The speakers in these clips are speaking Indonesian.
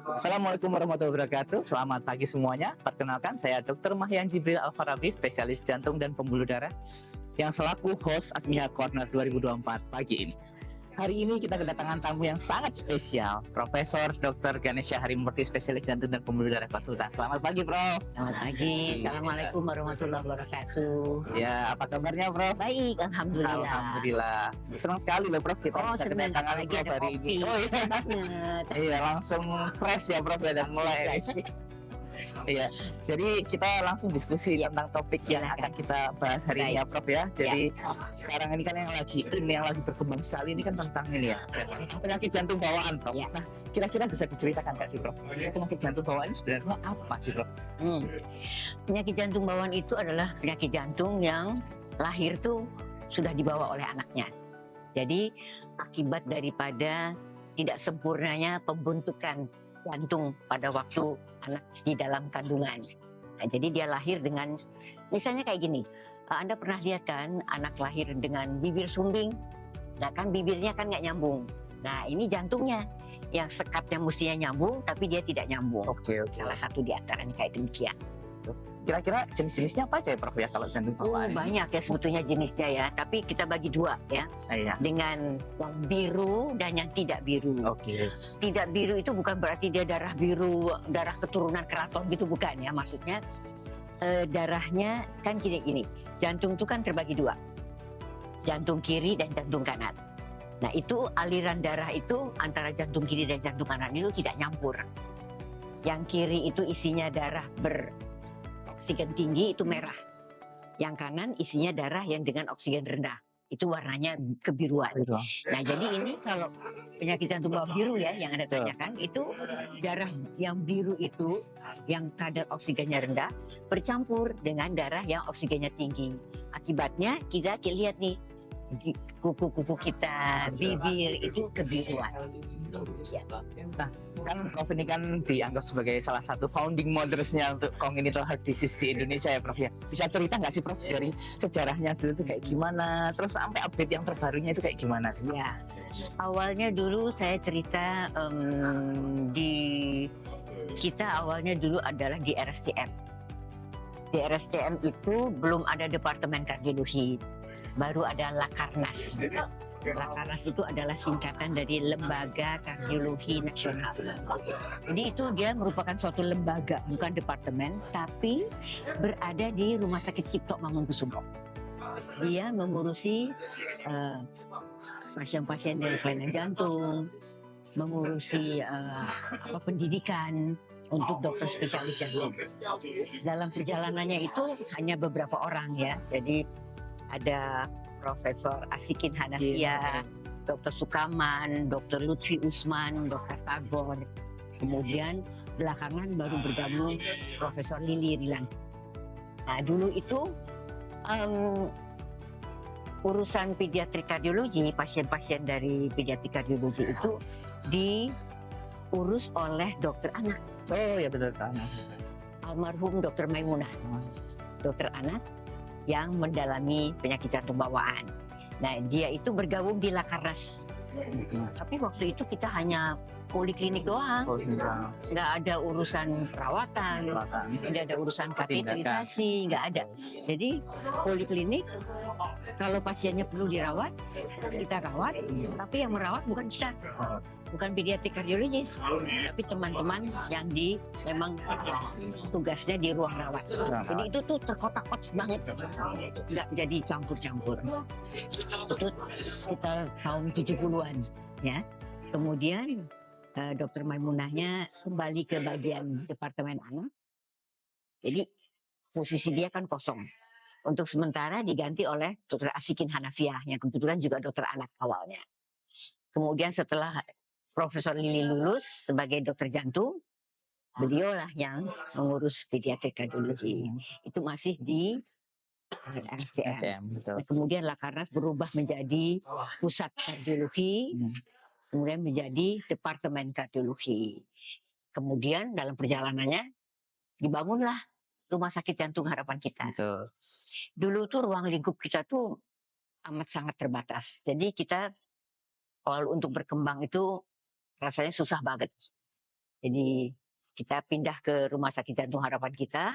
Assalamualaikum warahmatullahi wabarakatuh. Selamat pagi semuanya. Perkenalkan, saya Dr. Mahyan Jibril Alfarabi, spesialis jantung dan pembuluh darah, yang selaku host Asmiha Corner 2024 pagi ini. Hari ini kita kedatangan tamu yang sangat spesial, Profesor Dr. Ganesha Harimurti, spesialis jantung dan pembuluh darah konsultan. Selamat pagi, Prof. Selamat pagi. Assalamualaikum warahmatullahi wabarakatuh. Ya, apa kabarnya, Prof? Baik, alhamdulillah. Alhamdulillah. Senang sekali loh, Prof, kita bisa senang kedatangan apalagi Prof ada hari kopi. ini. Oh iya. Banget. Iya, langsung fresh ya, Prof, ya, dan mulai. Iya, jadi kita langsung diskusi tentang topik yang akan kita bahas hari ini ya, Prof ya. Jadi sekarang ini kan yang lagi berkembang sekali ini kan tentang ini ya, penyakit jantung bawaan, Prof. Nah, kira-kira bisa diceritakan nggak sih, Prof? Penyakit jantung bawaan ini sebenarnya apa sih, Prof? Penyakit jantung bawaan itu adalah penyakit jantung yang lahir tuh sudah dibawa oleh anaknya. Jadi akibat daripada tidak sempurnanya pembentukan jantung pada waktu anak di dalam kandungan. Nah, jadi dia lahir dengan, misalnya kayak gini, Anda pernah lihat kan anak lahir dengan bibir sumbing, nah kan bibirnya kan nggak nyambung. Nah ini jantungnya yang sekatnya mestinya nyambung tapi dia tidak nyambung. Oke. Salah satu di antaranya kayak demikian. Kira-kira jenis-jenisnya apa aja ya, Prof ya, kalau jantung bawaan? Banyak ya sebetulnya jenisnya ya, tapi kita bagi dua ya. Iya. Dengan yang biru dan yang tidak biru. Oke. Tidak biru itu bukan berarti dia darah biru, darah keturunan keraton gitu, bukan ya. Maksudnya darahnya kan gini, jantung itu kan terbagi dua, jantung kiri dan jantung kanan. Nah itu aliran darah itu antara jantung kiri dan jantung kanan itu tidak nyampur. Yang kiri itu isinya darah oksigen tinggi, itu merah. Yang kanan isinya darah yang dengan oksigen rendah, itu warnanya kebiruan. Nah jadi ini kalau penyakit jantung bawaan biru ya yang Anda tanyakan, itu darah yang biru itu yang kadar oksigennya rendah bercampur dengan darah yang oksigennya tinggi. Akibatnya kita lihat nih, kuku-kuku kita, bibir itu kebiruan. Nah, kan Prof ini kan dianggap sebagai salah satu founding mothers-nya untuk congenital heart disease di Indonesia ya, Prof ya. Bisa cerita nggak sih, Prof, dari sejarahnya dulu itu kayak gimana, terus sampai update yang terbarunya itu kayak gimana sih? Ya, awalnya dulu saya cerita kita awalnya dulu adalah di RSCM. Di RSCM itu belum ada departemen kardiologi, baru ada Lakarnas. Lakarnas itu adalah singkatan dari Lembaga Kardiologi Nasional. Jadi itu dia merupakan suatu lembaga, bukan departemen, tapi berada di Rumah Sakit Cipto Mangunkusumo. Dia mengurusi pasien-pasien dari kelainan jantung, mengurusi pendidikan untuk dokter spesialis jantung. Dalam perjalanannya itu hanya beberapa orang ya, jadi ada Profesor Asikin Hanafia, Dr. Sukaman, Dr. Lutfi Usman, Dr. Tagor. Kemudian belakangan baru bergabung Profesor Lili Rilan. Nah dulu itu urusan pediatrik kardiologi, pasien-pasien dari pediatrik kardiologi itu diurus oleh dokter anak. Oh ya betul, Almarhum Dr. Maimunah, dokter anak yang mendalami penyakit jantung bawaan. Nah dia itu bergabung di Lakarnas. Tapi waktu itu kita hanya poliklinik doang, nggak ada urusan perawatan, nggak ada urusan kateterisasi, nggak ada. Jadi poliklinik kalau pasiennya perlu dirawat, kita rawat. Tapi yang merawat bukan kita, bukan pediatrik kardiologis, tapi teman-teman yang memang tugasnya di ruang rawat. Jadi itu tuh terkotak-kotak banget, nggak jadi campur-campur. Itu sekitar tahun 70-an ya. Kemudian Dokter Maimunahnya kembali ke bagian departemen anak. Jadi posisi dia kan kosong. Untuk sementara diganti oleh Dr. Asikin Hanafiah yang kebetulan juga dokter anak awalnya. Kemudian setelah Profesor Lili lulus sebagai dokter jantung, beliaulah yang mengurus pediatrik kardiologi. Itu masih di RSCM. Kemudian Lakarnas berubah menjadi pusat kardiologi, kemudian menjadi departemen kardiologi. Kemudian dalam perjalanannya dibangunlah Rumah Sakit Jantung Harapan Kita. Betul. Dulu tuh ruang lingkup kita tuh amat sangat terbatas. Jadi kita kalau untuk berkembang itu rasanya susah banget. Jadi kita pindah ke Rumah Sakit Jantung Harapan kita.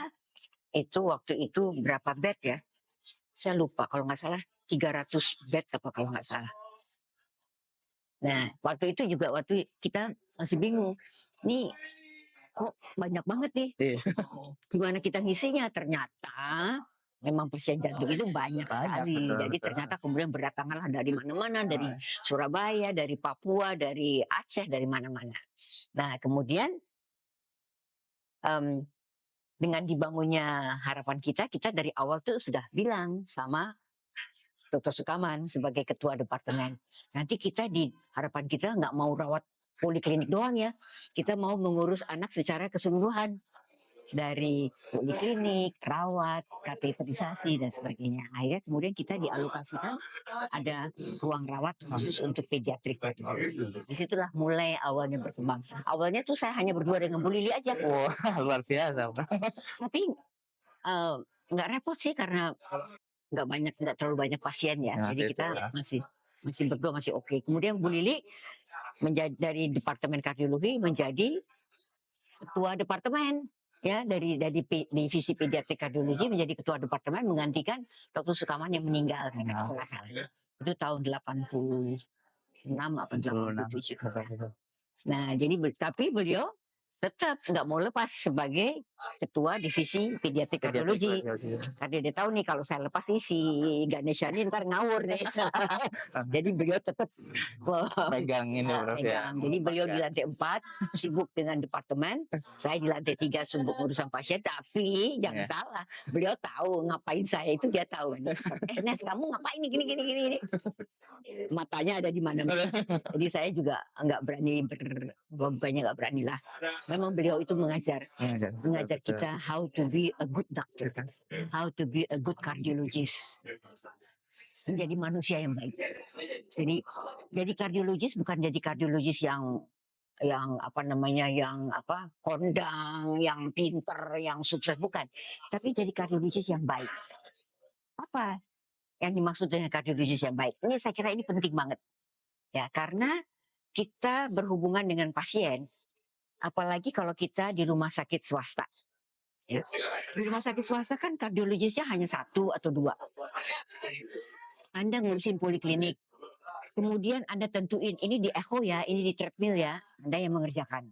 Itu waktu itu berapa bed ya? Saya lupa, kalau nggak salah 300 bed apa kalau nggak salah. Nah, waktu itu juga waktu kita masih bingung. Nih kok banyak banget nih. Iya. Gimana kita ngisinya? Ternyata memang pasien jantung itu banyak sekali. betul, Jadi betul. ternyata kemudian berdatanganlah dari mana-mana, dari Surabaya, dari Papua, dari Aceh, dari mana-mana. Nah, kemudian em, dengan dibangunnya harapan kita dari awal tuh sudah bilang sama Dr. Sukaman sebagai ketua departemen. Nanti kita di harapan kita nggak mau rawat poliklinik doang ya. Kita mau mengurus anak secara keseluruhan. Dari poliklinik, rawat, kateterisasi dan sebagainya. Akhirnya kemudian kita dialokasikan ada ruang rawat khusus untuk pediatrik. Disitulah mulai awalnya berkembang. Awalnya tuh saya hanya berdua dengan Bu Lili aja. Wah, luar biasa. Tapi nggak repot sih karena nggak terlalu banyak pasien ya. Jadi kita masih berdua masih oke. Kemudian Bu Lili menjadi dari departemen kardiologi menjadi ketua departemen. Ya, dari divisi pediatrik kardiologi menjadi ketua departemen menggantikan Dr. Sukaman yang meninggal. Itu tahun 86 apa 87. Nah, jadi tapi beliau tetap nggak mau lepas sebagai ketua divisi pediatrik kardiologi. Karena dia tahu nih kalau saya lepas nih si Ganesha ini ntar ngawur nih. Jadi beliau tetap pegang ini, Prof, ya. Jadi beliau di lantai 4 sibuk dengan departemen, saya di lantai 3 sibuk urusan pasien. Tapi jangan salah, beliau tahu ngapain saya itu, dia tahu. Nes, kamu ngapain nih gini. Matanya ada di mana-mana. Jadi saya juga nggak berani bukannya nggak berani lah. Memang beliau itu mengajar kita how to be a good doctor, how to be a good cardiologist, menjadi manusia yang baik. Jadi kardiologis bukan jadi kardiologis yang kondang, yang pinter, yang sukses, bukan. Tapi jadi kardiologis yang baik. Apa yang dimaksud dengan kardiologis yang baik? Ini saya kira ini penting banget. Ya, karena kita berhubungan dengan pasien, apalagi kalau kita di rumah sakit swasta. Ya. Di rumah sakit swasta kan kardiologisnya hanya 1 atau 2. Anda ngurusin poliklinik, kemudian Anda tentuin ini di echo ya, ini di treadmill ya, Anda yang mengerjakan.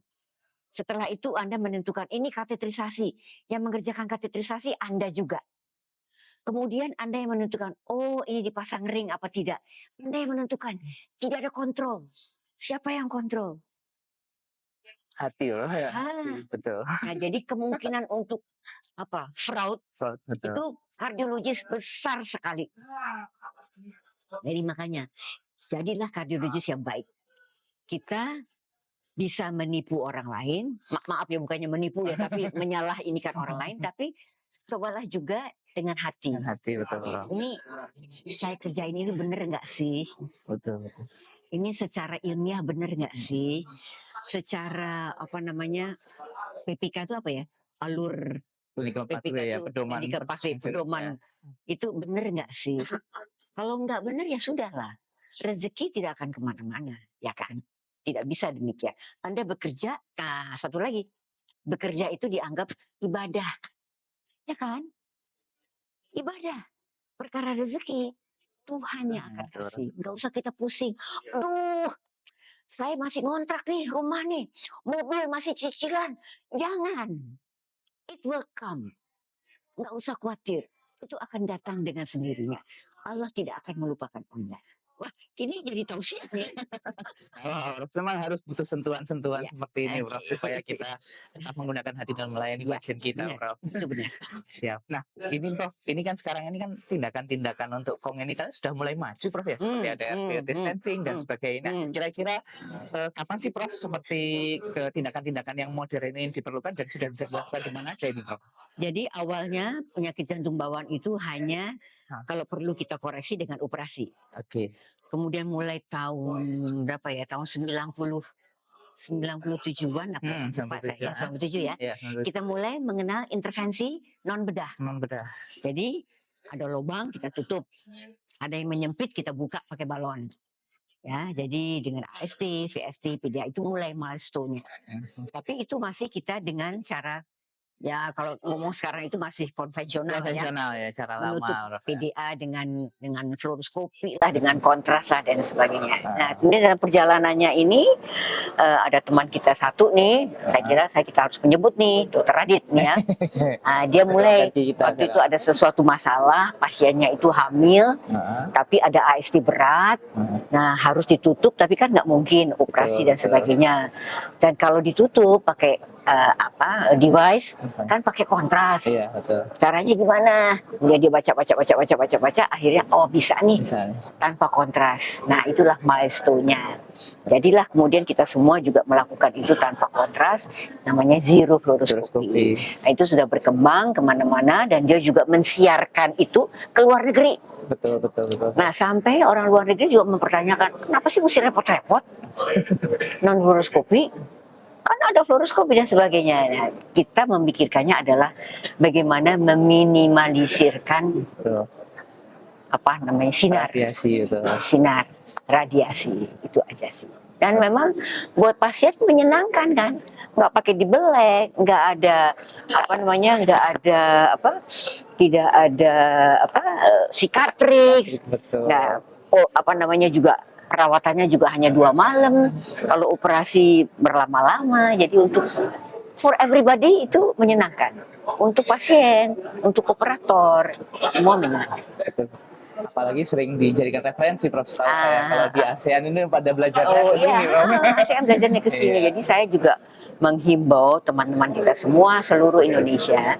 Setelah itu Anda menentukan ini kateterisasi, yang mengerjakan kateterisasi Anda juga. Kemudian Anda yang menentukan, oh ini dipasang ring apa tidak. Anda yang menentukan, tidak ada kontrol. Siapa yang kontrol? Hati loh ya. Betul. Nah, jadi kemungkinan untuk fraud betul. itu kardiologis besar sekali. Jadi makanya jadilah kardiologis yang baik. Kita bisa menipu orang lain, maaf ya bukannya menipu ya, tapi menyalahinikan orang lain, tapi cobalah juga dengan hati. Betul. Ini saya kerjain ini bener nggak sih? Betul. Ini secara ilmiah bener nggak sih? Secara PPK itu apa ya? Alur PPK itu pedoman itu bener nggak sih? Kalau nggak bener ya sudahlah. Rezeki tidak akan kemana-mana, ya kan? Tidak bisa demikian. Anda bekerja, satu lagi, bekerja itu dianggap ibadah, ya kan? Ibadah, perkara rezeki Tuhan yang akan kasih. Nggak usah kita pusing. Aduh, saya masih ngontrak nih rumah nih, mobil masih cicilan. Jangan, it will come. Nggak usah khawatir, itu akan datang dengan sendirinya. Allah tidak akan melupakan Anda. Wah, ini jadi tausiah nih. Memang harus butuh sentuhan-sentuhan seperti ini, Prof, supaya kita tetap menggunakan hati dan melayani pasien kita, Prof. Itu benar. Siap. Nah, ini Prof, ini kan sekarang ini kan tindakan-tindakan untuk kongenital sudah mulai maju, Prof, ya. Seperti ada RPT stenting dan sebagainya. Kira-kira kapan sih, Prof, seperti tindakan-tindakan yang modern ini diperlukan dan sudah bisa dilakukan di mana aja ini, Prof? Jadi awalnya penyakit jantung bawaan itu hanya kalau perlu kita koreksi dengan operasi. Oke. Kemudian mulai tahun berapa ya? Tahun 97-an apa? 97 ya. Kita mulai mengenal intervensi non bedah. Jadi ada lubang kita tutup. Ada yang menyempit kita buka pakai balon. Ya, jadi dengan AST, VST, PDA itu mulai milestone-nya. Tapi itu masih kita dengan cara, ya kalau ngomong sekarang itu masih konvensional ya. Konvensional ya, cara Menutup lama Prof. PDA dengan fluoroskopi lah, dengan kontras lah dan sebagainya. Nah, kemudian dalam perjalanannya ini ada teman kita satu nih, saya kira kita harus menyebut nih, Dokter Radit nih ya. Dia mulai waktu itu ada sesuatu masalah, pasiennya itu hamil, tapi ada AST berat, nah harus ditutup, tapi kan nggak mungkin operasi dan sebagainya. Dan kalau ditutup pakai device kan pakai kontras. Iya, betul. Caranya gimana? Kemudian dia baca, akhirnya oh bisa nih tanpa kontras. Nah itulah milestone-nya. Jadilah kemudian kita semua juga melakukan itu tanpa kontras, namanya zero fluoroskopi. Nah itu sudah berkembang kemana-mana dan dia juga mensiarkan itu ke luar negeri. Betul. Nah sampai orang luar negeri juga mempertanyakan, kenapa sih mesti repot-repot non fluoroskopi? Kan ada fluoroskopi dan sebagainya. Nah, kita memikirkannya adalah bagaimana meminimalisirkan sinar radiasi itu. Sinar radiasi itu aja sih. Dan memang buat pasien menyenangkan kan, nggak pakai dibelek, nggak ada tidak ada cicatrix, nggak juga perawatannya juga hanya 2 malam, kalau operasi berlama-lama. Jadi untuk for everybody itu menyenangkan, untuk pasien, untuk operator, semua menyenangkan. Apalagi sering dijadikan referensi Prof. Setahu saya kalau di ASEAN ini pada belajarnya ke sini, Prof. ASEAN belajarnya ke sini. Jadi saya juga menghimbau teman-teman kita semua seluruh Indonesia,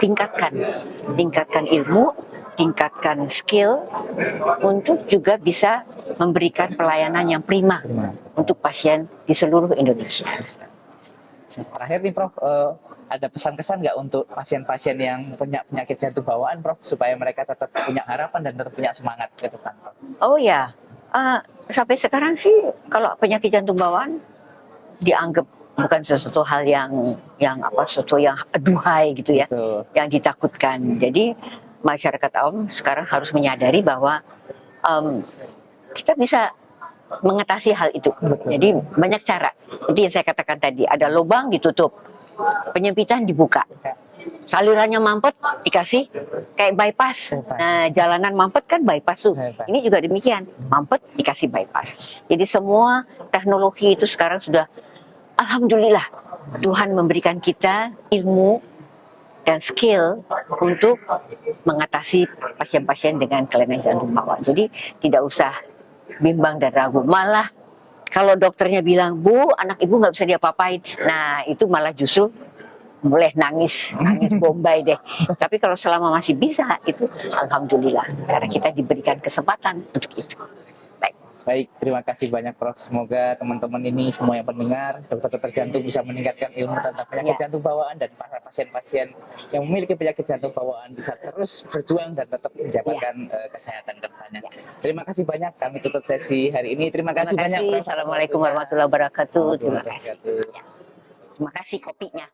tingkatkan ilmu, tingkatkan skill untuk juga bisa memberikan pelayanan yang prima untuk pasien di seluruh Indonesia. Terakhir nih Prof, ada pesan-kesan nggak untuk pasien-pasien yang punya penyakit jantung bawaan Prof, supaya mereka tetap punya harapan dan tetap punya semangat ke depan Prof? Oh ya, sampai sekarang sih kalau penyakit jantung bawaan dianggap bukan sesuatu hal sesuatu yang aduhai gitu ya, yang ditakutkan. Jadi masyarakat awam sekarang harus menyadari bahwa kita bisa mengatasi hal itu. Jadi banyak cara. Jadi yang saya katakan tadi, ada lubang ditutup, penyempitan dibuka, salurannya mampet dikasih kayak bypass. Nah jalanan mampet kan bypass tuh. Ini juga demikian, mampet dikasih bypass. Jadi semua teknologi itu sekarang sudah, alhamdulillah, Tuhan memberikan kita ilmu dan skill untuk mengatasi pasien-pasien dengan kelainan jantung bawaan. Jadi tidak usah bimbang dan ragu. Malah kalau dokternya bilang, Bu, anak ibu nggak bisa diapa-apain, nah itu malah justru boleh nangis bombay deh. Tapi kalau selama masih bisa, itu alhamdulillah, karena kita diberikan kesempatan untuk itu. Baik, terima kasih banyak Prof. Semoga teman-teman ini semua yang pendengar, dokter-dokter jantung bisa meningkatkan ilmu tentang penyakit jantung bawaan, dan para pasien-pasien yang memiliki penyakit jantung bawaan bisa terus berjuang dan tetap menjabatkan kesehatan depannya. Terima kasih banyak, kami tutup sesi hari ini. Terima kasih banyak Prof. Assalamualaikum warahmatullahi wabarakatuh. Terima kasih kopinya.